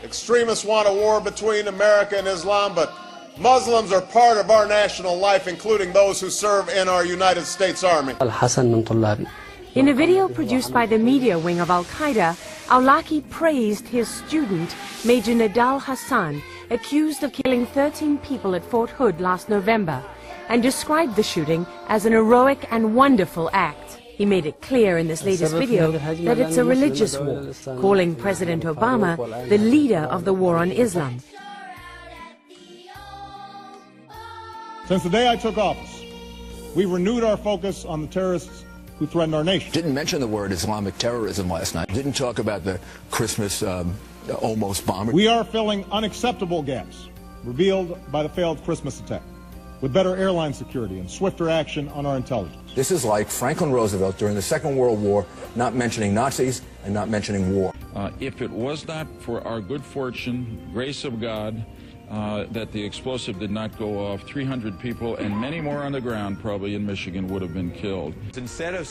Extremists want a war between America and Islam, but Muslims are part of our national life, including those who serve in our United States Army. In a video produced by the media wing of Al-Qaeda, Awlaki praised his student, Major Nidal Hassan, accused of killing 13 people at Fort Hood last November, and described the shooting as an heroic and wonderful act. He made it clear in this latest video that it's a religious war, calling President Obama the leader of the war on Islam. Since the day I took office, we renewed our focus on the terrorists who threatened our nation. Didn't mention the word Islamic terrorism last night. Didn't talk about the Christmas almost bomber. We are filling unacceptable gaps revealed by the failed Christmas attack with better airline security and swifter action on our intelligence. This is like Franklin Roosevelt during the Second World War, not mentioning Nazis and not mentioning war. If it was not for our good fortune, grace of God, that the explosive did not go off, 300 people and many more on the ground probably in Michigan would have been killed. Instead of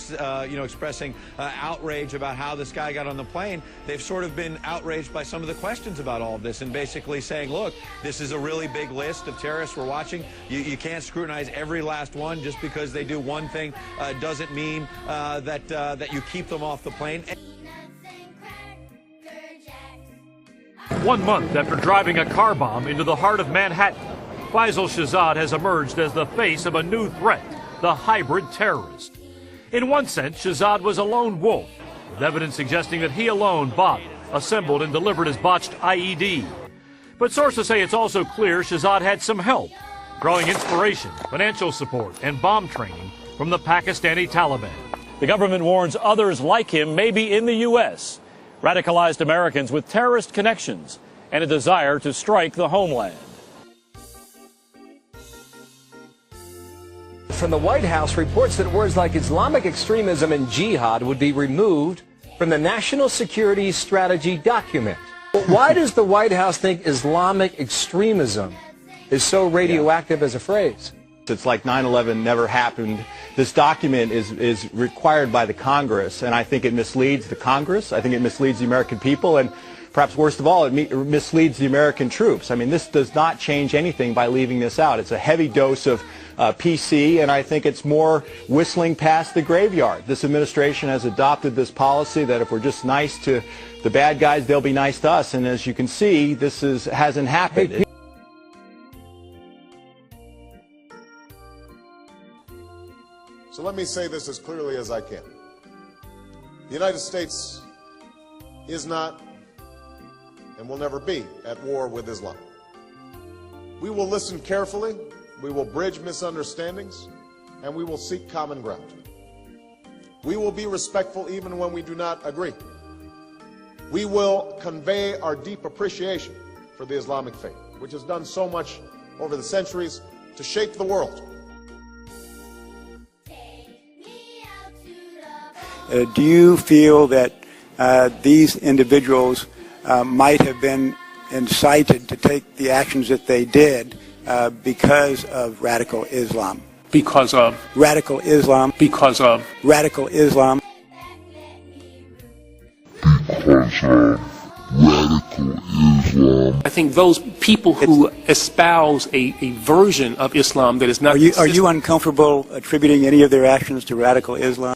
expressing outrage about how this guy got on the plane, they've sort of been outraged by some of the questions about all of this and basically saying, look, this is a really big list of terrorists we're watching. You can't scrutinize every last one. Just because they do one thing doesn't mean that you keep them off the plane. 1 month after driving a car bomb into the heart of Manhattan, Faisal Shahzad has emerged as the face of a new threat, the hybrid terrorist. In one sense, Shahzad was a lone wolf, with evidence suggesting that he alone bought, assembled, and delivered his botched IED. But sources say it's also clear Shahzad had some help, growing inspiration, financial support, and bomb training from the Pakistani Taliban. The government warns others like him may be in the U.S., radicalized Americans with terrorist connections and a desire to strike the homeland. From the White House, reports that words like Islamic extremism and jihad would be removed from the National Security Strategy document. But why does the White House think Islamic extremism is so radioactive as a phrase? It's like 9/11 never happened. This document is required by the Congress, and I think it misleads the Congress. I think it misleads the American people, and perhaps worst of all, it misleads the American troops. I mean, this does not change anything by leaving this out. It's a heavy dose of PC, and I think it's more whistling past the graveyard. This administration has adopted this policy that if we're just nice to the bad guys, they'll be nice to us, and as you can see, this hasn't happened. So let me say this as clearly as I can. The United States is not and will never be at war with Islam. We will listen carefully, we will bridge misunderstandings, and we will seek common ground. We will be respectful even when we do not agree. We will convey our deep appreciation for the Islamic faith, which has done so much over the centuries to shape the world. Do you feel that these individuals might have been incited to take the actions that they did because of radical Islam? Because of radical Islam. Because of radical Islam. Because of radical Islam. I think those people who espouse a version of Islam that is not. Are you uncomfortable attributing any of their actions to radical Islam?